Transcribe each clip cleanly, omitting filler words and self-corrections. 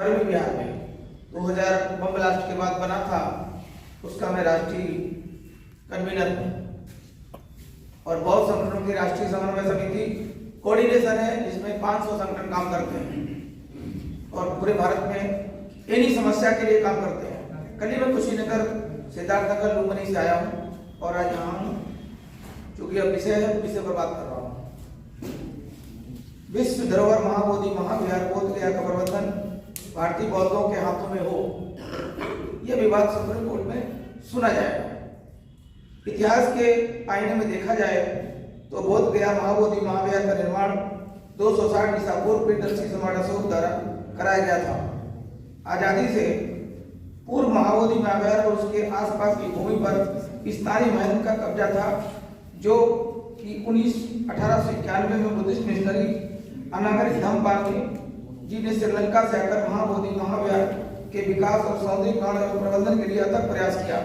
भी बिहार में 2000 bomb blast के बाद बना था, उसका मैं राष्ट्रीय कन्वीनर हूँ और बहुत संगठनों की राष्ट्रीय समन्वय समिति कोऑर्डिनेशन है जिसमें 500 संगठन काम करते हैं और पूरे भारत में इन्हीं समस्या के लिए काम करते हैं। कल ही मैं कुशीनगर, सिद्धार्थनगर, लुम्बिनी से आया हूँ और आज यहाँ हूँ क्योंकि अब विषय है, विषय पर बात कर रहा हूँ। विश्व धरोहर महाबोधि महाविहार बोध गया का प्रबंधन भारतीय बौद्धों के हाथों में हो, यह विवाद सुप्रीम कोर्ट में सुना जाएगा। इतिहास के आईने में देखा जाए तो बोध गया महाबोधि महाविहार का निर्माण 260 ईसा पूर्व प्रियदर्शी सम्राट अशोक द्वारा कराया गया था। आजादी से पूर्व महाबोधि महाविहार और उसके आसपास की भूमि पर स्थानीय महंत का कब्जा था, जो कि 1891 में बुद्धिस्ट मिशनरी अनागरिक धम्मपाल जी ने श्रीलंका से आकर महाबोधि महाविहार के विकास और सौंदर्यीकरण एवं प्रबंधन के लिए अथक प्रयास किया।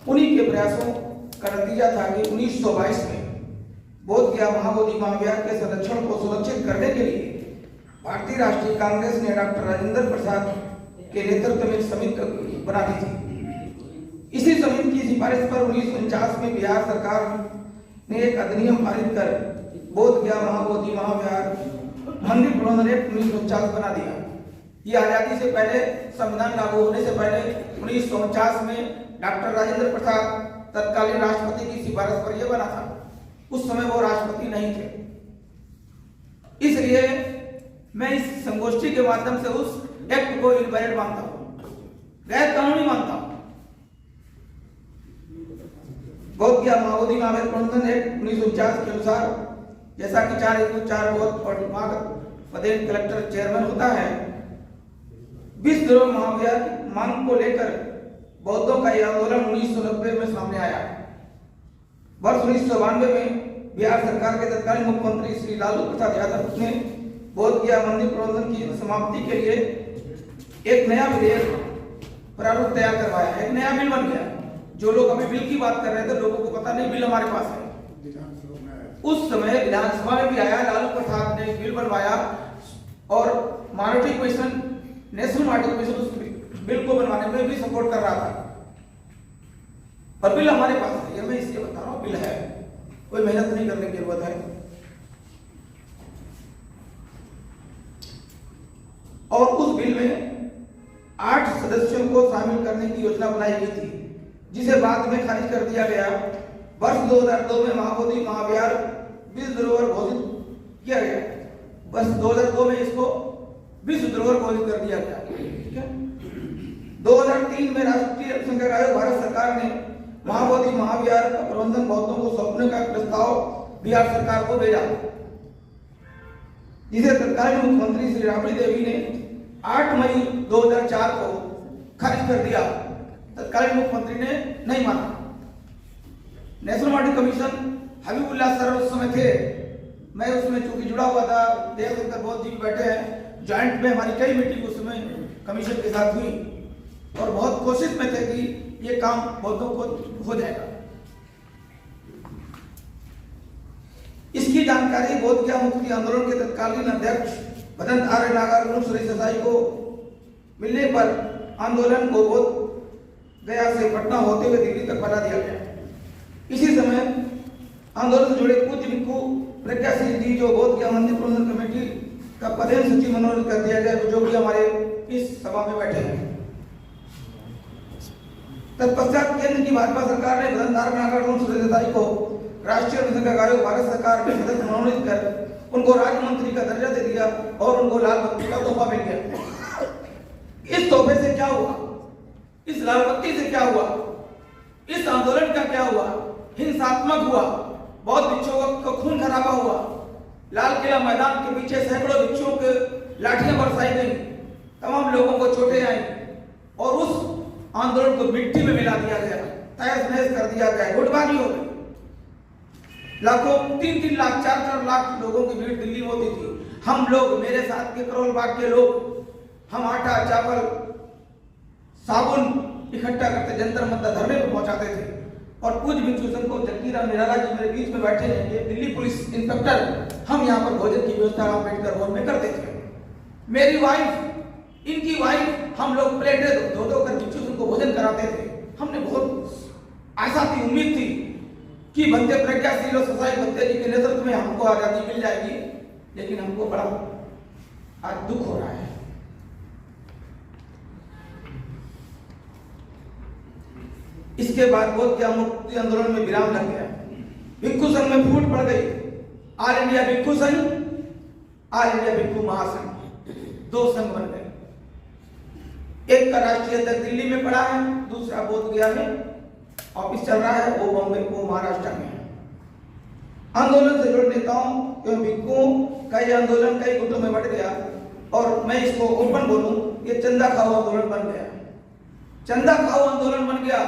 उन्हीं के प्रयासों का नतीजा था कि 1922 में बोध गया महाबोधि महाविहार के संरक्षण को सुरक्षित करने के लिए भारतीय राष्ट्रीय कांग्रेस ने डॉक्टर राजेंद्र प्रसाद के नेतृत्व में एक समिति बना दी थी। इसी समिति की सिफारिश पर 1949 में बिहार सरकार ने एक अधिनियम पारित कर बोध गया महाबोधि महाविहार मंदिर प्रबंधन एक्ट 1949 बना दिया। ये आजादी से पहले, संविधान लागू होने से पहले 1949 में डॉक्टर राजेंद्र प्रसाद तत्कालीन राष्ट्रपति की सिफारिश पर यह बना था। उस समय वो राष्ट्रपति नहीं थे, इसलिए मैं इस संगोष्ठी के माध्यम से उस एक्ट को इनवैलिड मानता हूं, गैर कानूनी मानता हूं। बोध गया महाबोधि महाविहार प्रबंधन एक्ट 1949 के अनुसार जैसा कि 4:4 बोध और विभाग पदेन कलेक्टर चेयरमैन होता है, विश्व धरोहर महाविहार की मांग को लेकर बौद्धों का यह आंदोलन 1990 में सामने आया। वर्ष 1992 में बिहार सरकार के तत्कालीन मुख्यमंत्री श्री लालू प्रसाद यादव ने बोध गया मंदिर प्रबंधन की समाप्ति के लिए एक नया विधेयक प्रारूप तैयार करवाया। एक नया बिल बन गया। जो लोग अभी बिल की बात कर रहे थे, लोगों को पता नहीं बिल हमारे पास है। उस समय विधानसभा में भी आया, लालू प्रसाद ने बिल बनवाया और minority commission, national minority commission उस बिल को बनवाने में भी सपोर्ट कर रहा था। पर बिल हमारे पास है, ये मैं इसलिए बता रहा हूं, बिल है, कोई मेहनत नहीं करने की जरूरत है। और उस बिल में 8 सदस्यों को शामिल करने की योजना बनाई गई थी, जिसे बाद में खारिज कर दिया गया। वर्ष 2002 में महाबोधि महाविहार विश्व धरोहर घोषित किया गया। वर्ष 2002 में इसको विश्व धरोहर घोषित कर दिया गया। ठीक है। 2003 में राष्ट्रीय अल्पसंख्यक आयोग भारत सरकार ने महाबोधि महाविहार का प्रबंधन बौद्धों को सौंपने का प्रस्ताव बिहार सरकार को भेजा, जिसे तत्कालीन मुख्यमंत्री श्री राबड़ी देवी ने 8 मई 2004 को खारिज कर दिया। तत्कालीन मुख्यमंत्री ने नहीं माना। National minority commission Habibullah sir उस समय थे, मैं उसमें चूंकि जुड़ा हुआ था, देवशंकर बौद्ध जी बैठे हैं, ज्वाइंट में हमारी कई मीटिंग उस समय कमीशन के साथ हुई और बहुत कोशिश में थे कि ये काम बौद्धों को हो जाएगा। इसकी जानकारी बोध गया मुक्ति आंदोलन के तत्कालीन अध्यक्ष भदंत आर्य नागार्जुन सुरेश देसाई को मिलने पर आंदोलन को बोध गया से पटना होते हुए दिल्ली तक बढ़ा दिया गया। इसी समय आंदोलन से जुड़े पूज्य भिक्षु प्रज्ञाशील जी, जो बोध गया मंदिर प्रबंधन कमेटी का पदेन सचिव मनोनीत कर दिया गया, जो कि हमारे इस सभा में बैठे हैं। तत्पश्चात केंद्र की भाजपा सरकार ने भदंत आर्य नागार्जुन सुरेश देसाई को राष्ट्रीय अल्पसंख्यक आयोग भारत सरकार के सदस्य मनोनीत कर उनको राज्य मंत्री का दर्जा दे दिया और उनको लाल बत्ती का तोहफा मिल गया। इस तोहफे से क्या हुआ? इस लाल बत्ती से क्या हुआ? इस आंदोलन का क्या हुआ? हिंसात्मक हुआ, बहुत भिक्षुओं का खून खराबा हुआ, लाल किला मैदान के पीछे सैकड़ों भिक्षुओं के लाठियां बरसाई गई, तमाम लोगों को चोटें आई और उस आंदोलन को मिट्टी में मिला दिया गया, तहस नहस कर दिया गया, गुटबाजी हो गई। लाखों, 3-3 लाख, 4-4 लाख लोगों की भीड़ दिल्ली में होती थी। हम लोग, मेरे साथ के करोल बाग के लोग, हम आटा, चावल, साबुन इकट्ठा करते जंतर मंतर धरने पर पहुंचाते थे और पूज्य भिक्षु संघ को जक्कीराम निराला जी मेरे बीच में बैठे हैं, ये दिल्ली पुलिस इंस्पेक्टर, हम यहाँ पर भोजन की व्यवस्था अम्बेडकर भवन में करते थे। मेरी वाइफ इनकी वाइफ, हम लोग प्लेटें धो धो कर भिक्षु उनको भोजन कराते थे। हमने बहुत आशा थी, उम्मीद थी कि बनते प्रज्ञाशील और ससाई बंदे जी के नेतृत्व में हमको आजादी मिल जाएगी, लेकिन हमको बड़ा आज दुख हो रहा है। इसके बाद बोध गया मुक्ति आंदोलन में विराम लग गया, भिक्षु संघ में फूट पड़ गई। ऑल इंडिया भिक्षु संघ, ऑल इंडिया भिक्षु महासंघ, दो संघ बन गए। एक का राष्ट्रीय अध्यक्ष दिल्ली में पड़ा है, दूसरा बोध गया में ऑफिस चल रहा है, वो बॉम्बे, वो महाराष्ट्र में है। आंदोलन से जुड़े नेताओं एवं भिक्षुओं का यह आंदोलन कई गुटों में बढ़ गया और मैं इसको ओपन बोलूं, ये चंदा खाओ आंदोलन बन गया। चंदा खाओ आंदोलन बन गया।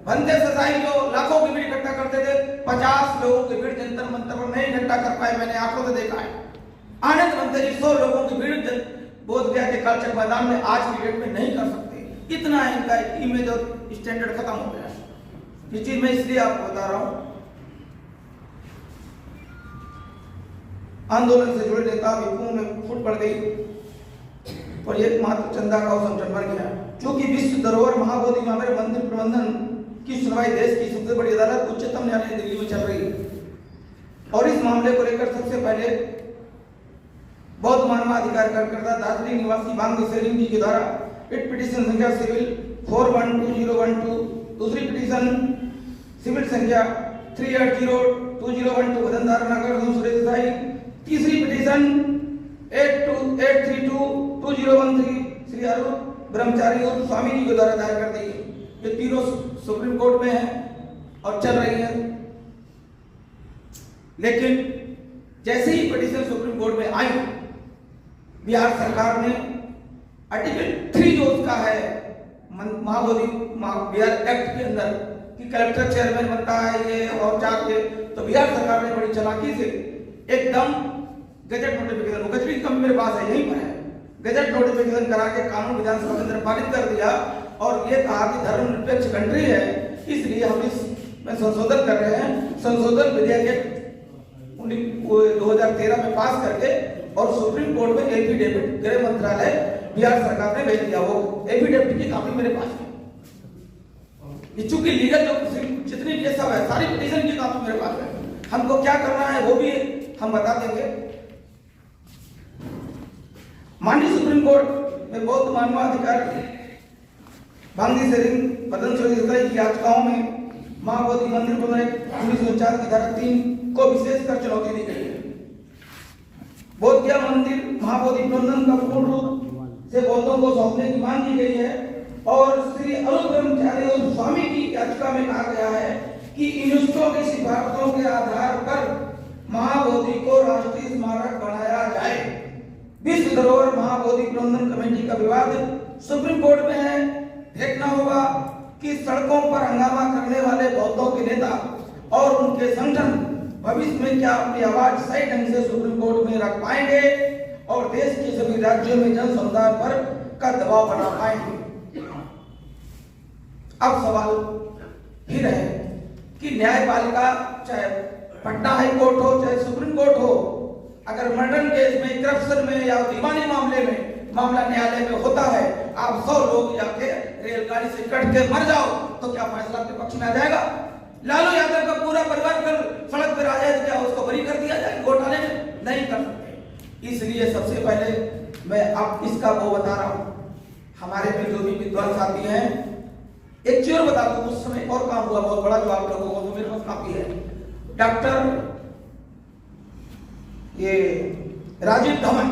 बंदे ससाई जो लाखों की भीड़ इकट्ठा करते थे, 50 लोगों की भीड़ जंतर मंतर पर नहीं इकट्ठा कर पाए, मैंने आंखों से देखा है। आनंद बंदे जी 100 लोगों की भीड़ बोध गया के कालचक मैदान में आज की डेट में नहीं कर सकते। इतना इनका इमेज और स्टैंडर्ड खत्म हो गया। ये चीज मैं इसलिए आपको बता रहा हूं। आंदोलन से जुड़े नेता भिक्षुओं में फूट पड़ गई और एकमात्र चंदा खाओ संगठन बन गया। क्योंकि विश्व धरोहर महाबोधि मंदिर प्रबंधन की सुनवाई देश की सबसे बड़ी अदालत उच्चतम न्यायालय दिल्ली में चल रही है और इस मामले को लेकर सबसे पहले बौद्ध मानवाधिकार कार्यकर्ता दार्जिलिंग निवासी बांग्दी सेरिंग जी के द्वारा रिट पिटीशन संख्या सिविल 412012, दूसरी पिटीशन सिविल संख्या 380212 वदनदार नगर सुरेश देसाई, तीसरी पिटीशन 82832213 श्री अरुण ब्रह्मचारी और स्वामी जी के द्वारा दायर कर दी। ये तीनों सुप्रीम कोर्ट में है और चल रही है। लेकिन जैसे ही पिटीशन सुप्रीम कोर्ट में आई, बिहार सरकार ने आर्टिकल 3 जो उसका है महाबोधि बिहार एक्ट के अंदर कि कलेक्टर चेयरमैन बनता है ये और जाके, तो बिहार सरकार ने बड़ी चालाकी से एकदम गजट नोटिफिकेशन, गजट की कॉपी मेरे पास है, यहीं पर है, गजट नोटिफिकेशन करा के कानून विधानसभा के अंदर पारित कर दिया और ये कहा कि धर्मनिरपेक्ष कंट्री है, इसलिए हम इसमें संशोधन कर रहे हैं। संशोधन विधेयक 2013 में पास करके और सुप्रीम कोर्ट में एफिडेविट गृह मंत्रालय बिहार सरकार ने भेज दिया। वो एफिडेविट की कॉपी मेरे पास है। चूंकि लीगल जो जितनी ये सब है, सारी पिटीशन की कॉपी मेरे पास है। हमको क्या करना है वो भी हम बता देंगे। माननीय सुप्रीम कोर्ट में बौद्ध मानवाधिकार बांग्दी सेरिंग मदन देसाई की याचिकाओं में महाबोधि मंदिर को 1949 की धारा 3 को विशेषकर चुनौती दी गई है। बोध गया मंदिर महाबोधि प्रबंधन का पूर्ण रूप से बौद्धों को सौंपने की मांग की गई है और श्री अरुण ब्रह्मचारी और स्वामी की याचिका में कहा गया है कि यूनेस्को की सिफारिशों के आधार पर महाबोधि को राष्ट्रीय स्मारक बनाया जाए। विश्व धरोहर महाबोधि प्रबंधन कमेटी का विवाद सुप्रीम कोर्ट में है। देखना होगा कि सड़कों पर हंगामा करने वाले बौद्धों के नेता और उनके संगठन भविष्य में क्या अपनी आवाज सही ढंग से सुप्रीम कोर्ट में रख पाएंगे और देश के सभी राज्यों में जन समुदाय पर का दबाव बना पाएंगे। अब सवाल फिर है कि न्यायपालिका, चाहे पटना हाई कोर्ट हो चाहे सुप्रीम कोर्ट हो, अगर मर्डर केस में, करप्शन में या दीवानी मामले में मामला न्यायालय में होता है, आप 100 लोग जाके रेलगाड़ी से कट के मर जाओ तो क्या फैसला आपके पक्ष में आ जाएगा? लालू यादव का पूरा परिवार कल सड़क पर आ जाए तो क्या उसको बरी कर दिया जाए घोटाले में? नहीं कर सकते। इसलिए सबसे पहले मैं अब इसका वो बता रहा हूं, हमारे में जो भी विद्वान साथी हैं, एक चीज बता दूं, उस समय और काम हुआ बहुत बड़ा जो आप लोगों को मेरे पास काफी है। डॉक्टर ये राजीव धवन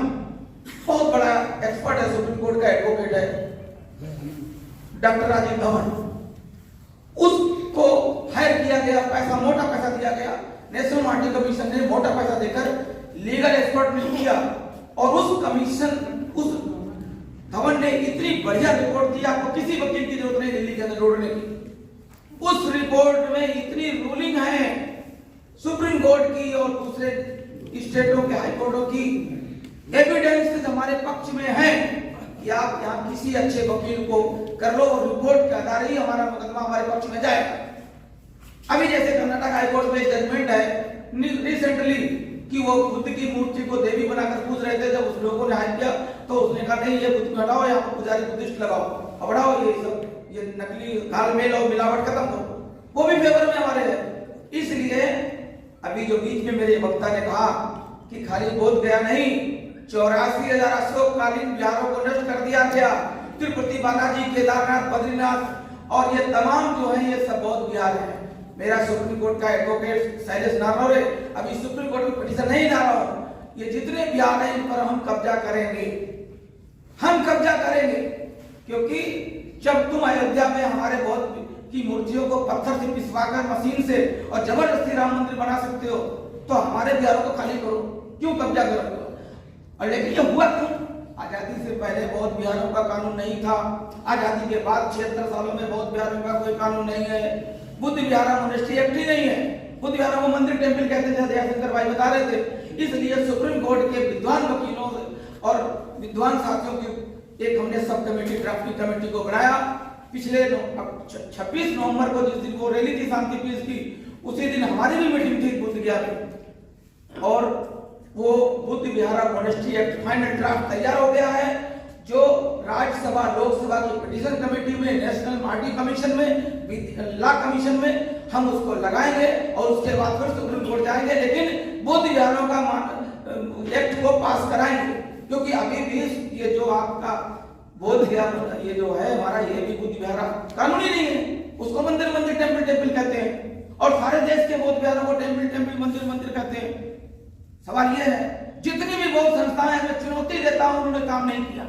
बहुत बड़ा एक्सपर्ट है, सुप्रीम कोर्ट का एडवोकेट है डॉक्टर राजीव धवन, उसको हायर किया गया, पैसा, मोटा पैसा दिया गया। नेशनल माइनॉरिटी कमीशन ने मोटा पैसा देकर लीगल एक्सपर्ट नियुक्त किया और उस कमीशन, उस धवन ने इतनी बढ़िया रिपोर्ट दी, आपको किसी वकील की जरूरत नहीं दिल्ली के अंदर ढूंढने की। उस रिपोर्ट में इतनी रूलिंग है सुप्रीम कोर्ट की और दूसरे स्टेटों के हाई कोर्टों की, एविडेंस हमारे पक्ष में है कि आप यहाँ किसी अच्छे वकील को कर लो और रिपोर्ट के आधार ही हमारा मुकदमा हमारे पक्ष में जाएगा। अभी जैसे कर्नाटक हाई कोर्ट में जजमेंट है रिसेंटली कि वो बुद्ध की मूर्ति को देवी बनाकर पूज रहे थे, जब उस लोगों ने हाथ किया तो उसने कहा नहीं ये बुद्ध हटाओ, यहाँ पर पुजारी बुद्धिस्ट लगाओ, अब हटाओ ये सब ये नकली घालमेल और मिलावट खत्म करो, वो भी फेवर में हमारे है। इसलिए अभी जो बीच में मेरे वक्ता ने कहा कि खाली बोध गया नहीं, 84,000 अशोककालीन विहारों को नष्ट कर दिया गया, तिरुपति बालाजी, केदारनाथ, बद्रीनाथ और ये तमाम जो है ये सब बौद्ध विहार है। मेरा सुप्रीम कोर्ट का एडवोकेट शैलेश नारनौरे अभी सुप्रीम कोर्ट में पिटीशन नहीं ला रहा हूं, ये जितने विहार हैं इन पर हम कब्जा करेंगे, हम कब्जा करेंगे। क्योंकि जब तुम अयोध्या में हमारे बौद्ध की मूर्तियों को पत्थर से पिसवाकर मशीन से और जबरदस्ती राम मंदिर बना सकते हो, तो हमारे विहारों को खाली करो, क्यों कब्जा करो? और लेकिन ये हुआ क्यों? आजादी से पहले बौद्ध विहारों का कानून नहीं था, आजादी के बाद 76 सालों में बौद्ध विहारों का कोई कानून नहीं है, बुद्ध विहार मोनेस्ट्री एक्ट ही नहीं है, बुद्ध विहारों को मंदिर टेम्पल कहते थे, दयाशंकर भाई बता रहे थे। इसलिए सुप्रीम कोर्ट के विद्वान वकीलों और विद्वान साथियों की एक हमने सब कमेटी, ड्राफ्टिंग कमेटी को बनाया। पिछले 26 नवंबर को जिस दिन वो रैली थी शांति पीस की, उसी दिन हमारी भी मीटिंग थी बुद्ध विहार में, और वो बुद्ध विहार मोनेस्ट्री एक्ट फाइनल ड्राफ्ट तैयार हो गया है, जो राज्यसभा लोकसभा की पिटीशन कमेटी में, नेशनल पार्टी कमीशन में, लॉ कमीशन में हम उसको लगाएंगे और उसके बाद फिर सुप्रीम कोर्ट जाएंगे, लेकिन बुद्ध विहारों का एक्ट को पास कराएंगे। क्योंकि अभी भी ये जो आपका बोध विहार ये जो है हमारा, ये भी बुद्ध विहार कानूनी नहीं है, उसको मंदिर मंदिर टेम्पल टेम्पल कहते हैं, और सारे देश के बौद्ध विहारों को टेम्पल टेम्पल मंदिर मंदिर कहते हैं। सवाल ये है, जितनी भी बौद्ध संस्थाएं हैं मैं चुनौती देता हूं, उन्होंने काम नहीं किया।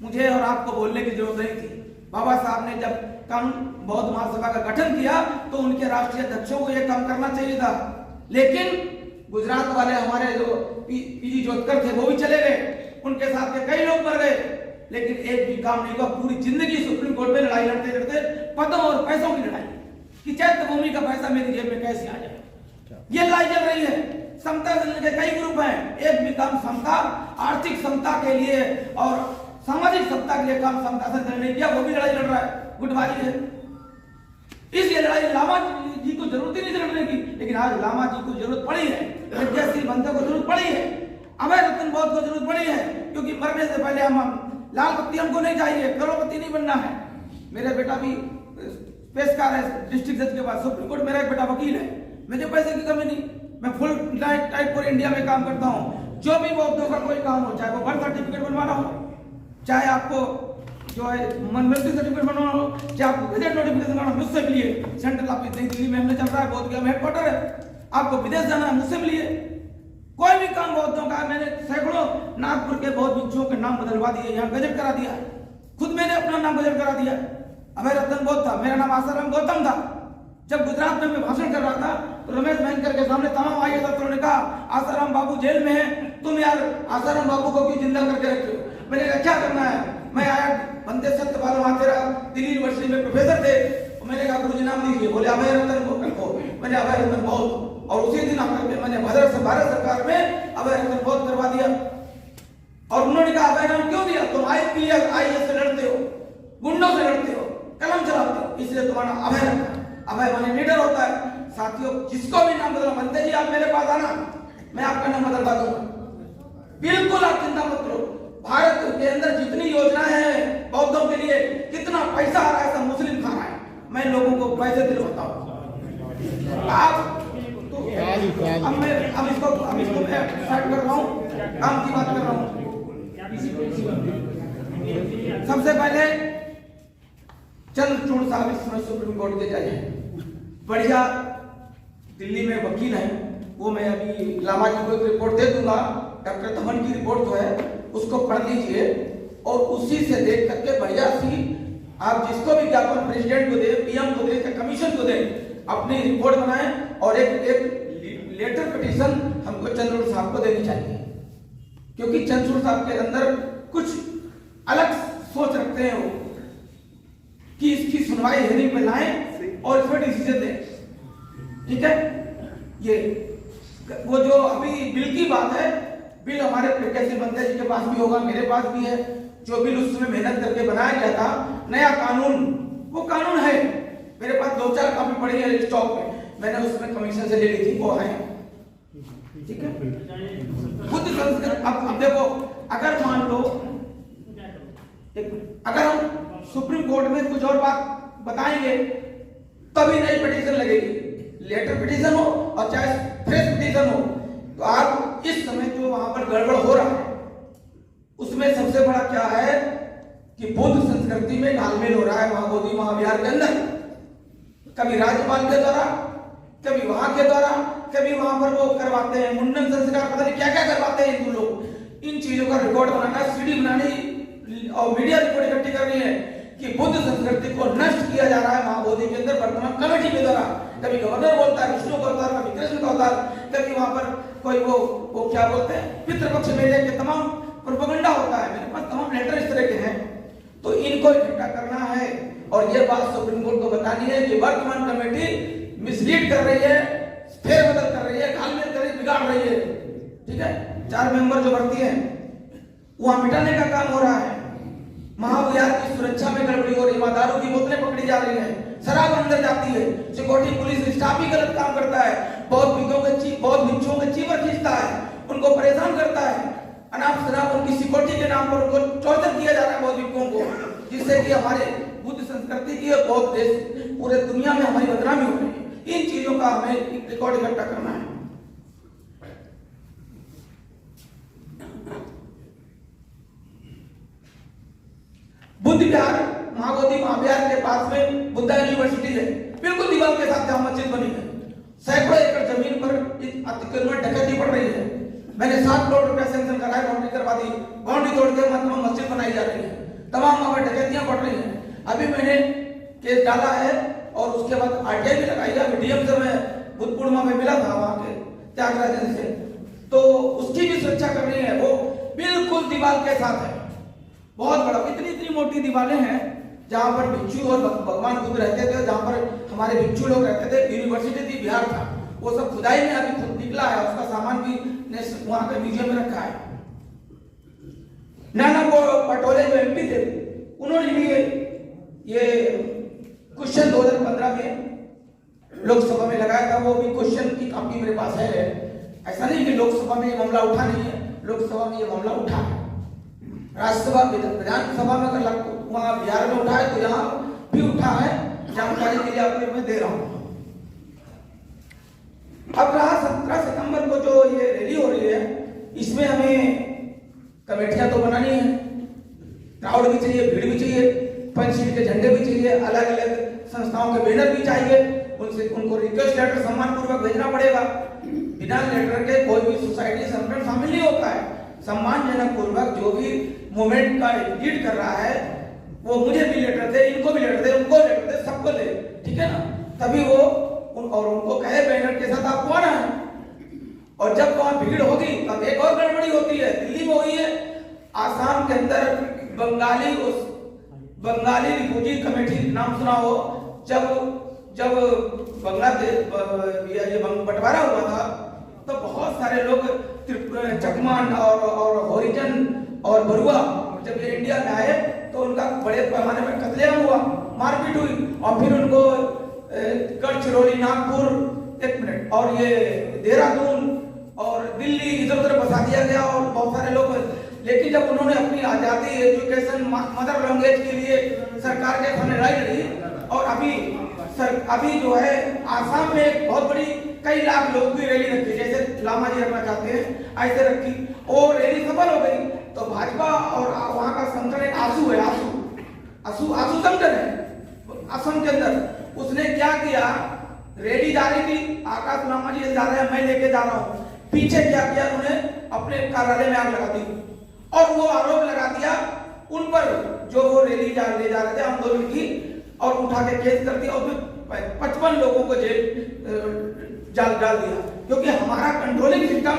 मुझे और आपको बोलने की जरूरत नहीं थी। बाबा साहब ने जब कानून बौद्ध महासभा का गठन किया तो उनके राष्ट्रीय अध्यक्षों को यह काम करना चाहिए था, लेकिन गुजरात वाले हमारे जो पीजी जोतकर थे वो भी चले गए, उनके साथ के कई लोग मर गए, लेकिन एक भी काम नहीं हुआ। पूरी जिंदगी सुप्रीम कोर्ट में लड़ाई लड़ते लड़ते पदों और पैसों की लड़ाई, कि चैत्य भूमि का पैसा मेरी जेब में कैसे आ जाए, ये लड़ाई चल रही है। समता दल के कई ग्रुप हैं, एक भी काम समता, आर्थिक समता के लिए और सामाजिक समता के लिए काम समता से नहीं किया, वो भी लड़ाई लड़ रहा है, गुटबाजी है। इसलिए लड़ाई लामा जी को जरूरत ही नहीं लड़ने की, लेकिन आज लामा जी को जरूरत पड़ी है, विद्याश्री बंदे को जरूरत पड़ी है, अभय रतन बौद्ध को जरूरत पड़ी है, क्योंकि मरने से पहले हम लाल पत्ती हमको नहीं चाहिए, करोड़पति नहीं बनना है। मेरा बेटा भी पेशकार है डिस्ट्रिक्ट जज के पास, सुप्रीम कोर्ट, मेरा एक बेटा वकील है, मुझे पैसे की कमी नहीं, मैं फुल टाइट पूरे इंडिया में काम करता हूँ। जो भी बौद्धों का कोई काम हो, चाहे वो बर्थ सर्टिफिकेट बनवाना हो, चाहे आपको जो है मृत्यु सर्टिफिकेट बनवाना हो, चाहे आपको गजट नोटिफिकेशन करना, मुझसे मिलिए। सेंट्रल ऑफिस नई दिल्ली में हमने चल रहा है, बोध गया में हेडक्वार्टर है, आपको विदेश जाना है मुझसे मिलिए। कोई भी काम बौद्धों का, मैंने सैकड़ों नागपुर के बौद्ध भिक्षुओं के नाम बदलवा दिए, यहाँ गजट करा दिया, खुद मैंने अपना नाम गजट करा दिया। अभय रतन बौद्ध था, मेरा नाम आसाराम गौतम था। जब गुजरात में मैं भाषण कर रहा था तो रमेश बैंकर के सामने तमाम आईएएस अफसरों ने कहा, आसाराम बाबू जेल में है, तुम यार आसाराम बाबू को क्यों जिंदा करके रखे हो? मैंने कहा क्या करना है, मैं आया बंदे सत्यपाल महातेरा दिल्ली यूनिवर्सिटी में प्रोफेसर थे, मैंने कहा गुरुजी नाम दीजिए, बोले अभय रतन को, मैंने अभय रतन बौद्ध, और उसी दिन मैंने भारत सरकार में अभय रतन बौद्ध करवा दिया। और उन्होंने कहा अभय नाम क्यों दिया? तुम आईएएस से लड़ते हो, गुंडों से लड़ते हो, कलम चलाते हो, इसलिए तुम्हारा अभय रखा। अभय माने लीडर होता है। साथियों, जिसको भी नाम बदलना, बंदे जी आप मेरे पास आना, मैं आपका नाम बदलवा दूंगा, बिल्कुल आप चिंता मत करो। भारत के अंदर जितनी योजनाएं हैं बौद्धों के लिए, कितना पैसा आ रहा है, सब मुस्लिम खा रहा है, मैं लोगों को पैसे दिलवाता हूँ। आप तो अब इसको मैं स्टार्ट कर रहा हूँ, काम की बात कर रहा हूँ। सबसे पहले चंद्रचूड़ साहब इस समय सुप्रीम कोर्ट के जज हैं, बढ़िया दिल्ली में वकील हैं, वो मैं अभी लामा जी को एक रिपोर्ट दे दूंगा, डॉक्टर धवन की रिपोर्ट जो है उसको पढ़ लीजिए, और उसी से देख करके बढ़िया सी आप जिसको भी ज्ञापन प्रेसिडेंट को दे, पीएम को दे, कमीशन को दे, अपनी रिपोर्ट बनाएं और एक लेटर पिटीशन हमको चंद्रचूड़ साहब को देनी चाहिए, क्योंकि चंद्रचूड़ साहब के अंदर कुछ अलग सोच रखते हैं वो, कि इसकी सुनवाई हेयरिंग में लाएं और इस पर डिसीजन दें। ठीक है, ये वो जो अभी बिल की बात है, बिल हमारे कैसे बंदे जी के पास भी होगा, मेरे पास भी है, जो बिल उसमें मेहनत करके बनाया गया था, नया कानून, वो कानून है मेरे पास, 2-4 कॉपी पड़ी है स्टॉक में, मैंने उसमें कमीशन से ले ली थी, वो है। ठीक है, खुद संस्कृत। अब देखो, अगर मान लो अगर हम सुप्रीम कोर्ट में कुछ और बात बताएंगे तभी नई पिटीशन लगेगी, लेटर पिटीशन हो और चाहे फ्रेश पिटीशन हो। तो आप इस समय जो वहां पर गड़बड़ हो रहा है उसमें सबसे बड़ा क्या है कि बुद्ध संस्कृति में घालमेल हो रहा है महाबोधि महाविहार के अंदर। कभी राज्यपाल के द्वारा, कभी वहां के द्वारा, कभी वहां पर वो करवाते हैं मुंडन संस्कार, पता नहीं क्या क्या करवाते हैं हिंदू लोग। इन चीजों का रिकॉर्ड बनाना, सीडी बनानी और मीडिया रिपोर्ट इकट्ठी करनी है कि बुद्ध संस्कृति को नष्ट किया जा रहा है महाबोधि के अंदर वर्तमान कमेटी के द्वारा। कभी गवर्नर बोलता है विष्णु का अवतार, कभी कृष्ण का अवतार, कभी वहां पर कोई वो क्या बोलते हैं पितृपक्ष मेले के तमाम प्रोपेगेंडा होता है। मेरे पास तमाम लेटर इस तरह के हैं। तो इनको इकट्ठा करना है और ये बात सुप्रीम कोर्ट को बतानी है कि वर्तमान कमेटी मिसलीड कर रही है, फेरबदल कर रही है, घालमेल कर रही है, बिगाड़ रही है। ठीक है, 4 मेंबर जो भर्ती है वहां मिटाने का काम हो रहा है। महाविहार की सुरक्षा में गड़बड़ी हो रही है, दारू की बोतलें पकड़ी जा रही हैं, शराब अंदर जाती है, सिक्योरिटी पुलिस स्टाफ ही गलत काम करता है, बहुत भिक्षुओं के चीवर खींचता है, उनको परेशान करता है, अनाप शराब उनकी सिक्योरिटी के नाम पर उनको टॉर्चर किया जा रहा है बहुत भिक्षुओं को, जिससे कि हमारे बुद्ध संस्कृति की बहुत देश पूरे दुनिया में हमारी बदनामी हो रही है। इन चीजों का हमें रिकॉर्ड इकट्ठा करना है। बुद्ध विहार महाबोधि महाविहार के पास में बुद्धा यूनिवर्सिटी है, बिल्कुल दीवार के साथ जहां मस्जिद बनी है। सैकड़ों एकड़ जमीन पर अतिक्रमण डकैती पड़ रही है। मैंने 7 करोड़ रुपया सैंक्शन कराया, बाउंड्री करवा दी, बाउंड्री तोड़ के मतलब मस्जिद बनाई जा रही है, तमाम वहां पर डकैतियां पड़ रही हैं। अभी मैंने केस डाला है और उसके बाद आरटीआई भी लगाई है। डीएम से मैं बुद्ध पूर्णिमा में मिला था वहां के त्यागराजन से, तो उसकी भी सुरक्षा करनी है। वो बिल्कुल दीवार के साथ है, बहुत बड़ा, इतनी मोटी दीवारें हैं जहां पर भिक्षु और भगवान बुद्ध रहते थे, जहां पर हमारे भिक्षु लोग रहते थे। यूनिवर्सिटी थी, बिहार था, वो सब खुदाई में अभी खुद निकला है, उसका सामान भी वहां के म्यूजियम में रखा है। नाना पटोले जो एमपी थे उन्होंने भी ये क्वेश्चन 2015 में लोकसभा में लगाया था, वो भी क्वेश्चन की कॉपी मेरे पास है। ऐसा नहीं कि लोकसभा में ये मामला उठा नहीं है, लोकसभा में ये मामला उठा है, राज्यसभा विधानसभा में अगर वहां बिहार में उठा है तो यहाँ भी उठा है। जानकारी के लिए आपको मैं दे रहा हूं। अब रहा 17 सितंबर को जो ये रैली हो रही है, इसमें हमें कमेटियां तो बनानी है, क्राउड भी चाहिए, भीड़ भी चाहिए, पंचशील के झंडे भी चाहिए, अलग अलग संस्थाओं के बैनर भी चाहिए, उनको रिक्वेस्ट लेटर सम्मान पूर्वक भेजना पड़ेगा। बिना लेटर के कोई भी सोसाइटी संगठन शामिल नहीं होता है। सम्मानजनक पूर्वक जो भी मूवमेंट का लीड कर रहा है वो मुझे भी लेटर दे, इनको भी लेटर दे, उनको लेटर दे, सबको दे, ठीक है ना, तभी वो और उनको कहे बैनर के साथ आपको आना है। और जब वहां भीड़ होगी तब एक और गड़बड़ी होती है, दिल्ली में हुई है, आसाम के अंदर बंगाली रिफ्यूजी कमेटी नाम सुना हो, जब बांग्लादेश बंटवारा हुआ था तो बहुत सारे लोग चकमान और हॉरिजन और बरुआ जब ये इंडिया में आए तो उनका बड़े पैमाने पर कत्लेआम हुआ, मारपीट हुई और फिर उनको गढ़चिरौली, नागपुर, 1 मिनट, और ये देहरादून और दिल्ली इधर उधर बसा दिया गया और बहुत सारे लोग। लेकिन जब उन्होंने अपनी आजादी, एजुकेशन, मदर लैंग्वेज के लिए सरकार के सामने लड़ाई लड़ी और अभी जो है आसाम में एक बहुत बड़ी कई लाख लोग की रैली रखी, जैसे लामा जी रखना चाहते हैं ऐसे रखी और रैली सफल हो गई। तो भाजपा और वहां का संगठन एक आसू है, आसू संगठन है असम के अंदर, उसने क्या किया, रैली जा रही थी, आकाश लामा जी जा रहे हैं, मैं लेके जा रहा हूँ, पीछे क्या किया उन्होंने, अपने कार्यालय में आग लगा दी और वो आरोप लगा दिया उन पर जो वो रैली ले जा रहे थे आंदोलन की, और उठा के केस कर दिया और फिर 55 लोगों को जेल डाल दिया। क्योंकि हमारा कंट्रोलिंग सिस्टम,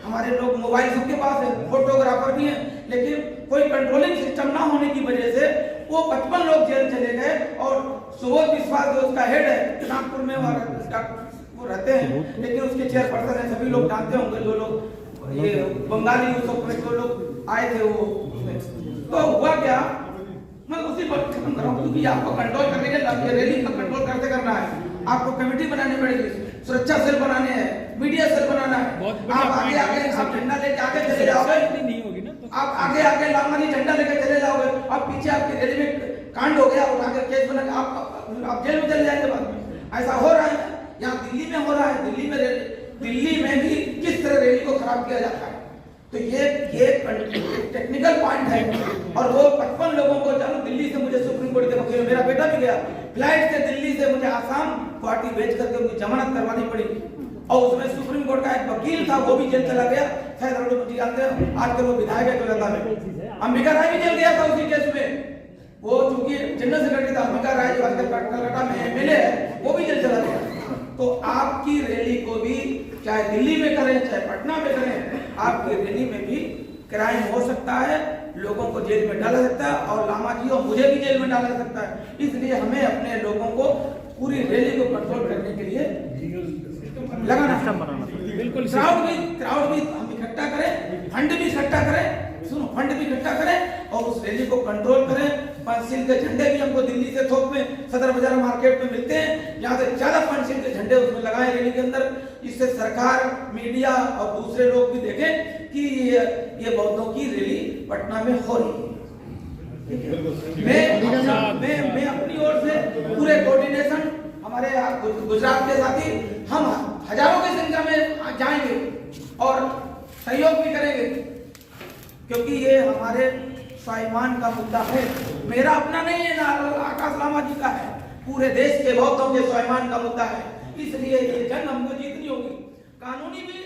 हमारे लोग मोबाइल सबके पास है, फोटोग्राफर भी है, लेकिन कोई कंट्रोलिंग सिस्टम ना होने की वजह से वो 55 लोग जेल चले गए। और सुबोध विश्वास जो उसका हेड है, नागपुर में वो रहते हैं, लेकिन उसके चेयरपर्सन है, सभी लोग जानते होंगे, जो लोग ये बंगाली जो लोग आए थे वो। तो हुआ क्या, मैं उसी पर खत्म कर रहा हूँ, क्योंकि आपको कंट्रोल करने के लिए रैली का कंट्रोल करते करना है, आपको कमेटी बनानी पड़ेगी, सुरक्षा सेल बनाने हैं, मीडिया सेल बनाना है। आप आगे आप झंडा लेके आगे चले जाओगे, आप आगे आगे लामा जी झंडा लेकर चले जाओगे, आप पीछे आपकी रैली में कांड हो गया, उठा कर केस बना के आप जेल में चले जाएंगे बाद में। ऐसा हो रहा है, यहाँ दिल्ली में हो रहा है। दिल्ली में भी किस तरह रैली को खराब किया जाता है। तो ये टेक्निकल पॉइंट है। और वो 55 लोगों को जानू, दिल्ली से मुझे सुप्रीम कोर्ट के वकील, मेरा बेटा भी गया फ्लाइट से दिल्ली से, मुझे आसाम गुवाहाटी भेज करके उनकी जमानत करवानी पड़ी। और उसमें सुप्रीम कोर्ट का एक वकील था, वो भी जेल चला गया। शायद अरुण जी जानते हैं, आजकल वो विधायक है कोलकाता में। अंबिका राय भी जेल गया था उसी केस में। वो चूंकि जनरल सेक्रेटरी था, अंबिका राय जो आजकल कलकत्ता में एमएलए है, वो भी जेल चला गया। तो आपकी रैली को भी चाहे दिल्ली में करें चाहे पटना में करें, आपकी रैली में भी क्राइम हो सकता है, लोगों को जेल में डाला सकता है, और लामा जी और मुझे भी जेल में डाला सकता है। इसलिए हमें अपने लोगों को पूरी रैली को कंट्रोल करने के लिए लगाना बिल्कुल। क्राउड भी हम इकट्ठा करें, फंड भी इकट्ठा करें, फंड भी इकट्ठा करें और उस रैली को कंट्रोल करें। पंचशील के झंडे भी हमको दिल्ली से थोक में सदर बाजार मार्केट में मिलते हैं, यहाँ से ज्यादा पंचशील के झंडे उसमें लगाए रैली के अंदर। इससे सरकार, मीडिया और दूसरे लोग भी देखें कि ये बौद्धों की रैली पटना में हो रही है। मैं अपनी ओर से पूरे कोऑर्डिनेशन, हमारे गुजरात के साथी, हम हजारों की संख्या में जाएंगे और सहयोग भी करेंगे, क्योंकि ये हमारे स्वाभिमान का मुद्दा है। मेरा अपना नहीं है ना, आकाश लामा जी का है, पूरे देश के बौद्धों के स्वाभिमान का मुद्दा है। इसलिए ये जंग हमको जीतनी होगी। कानूनी भी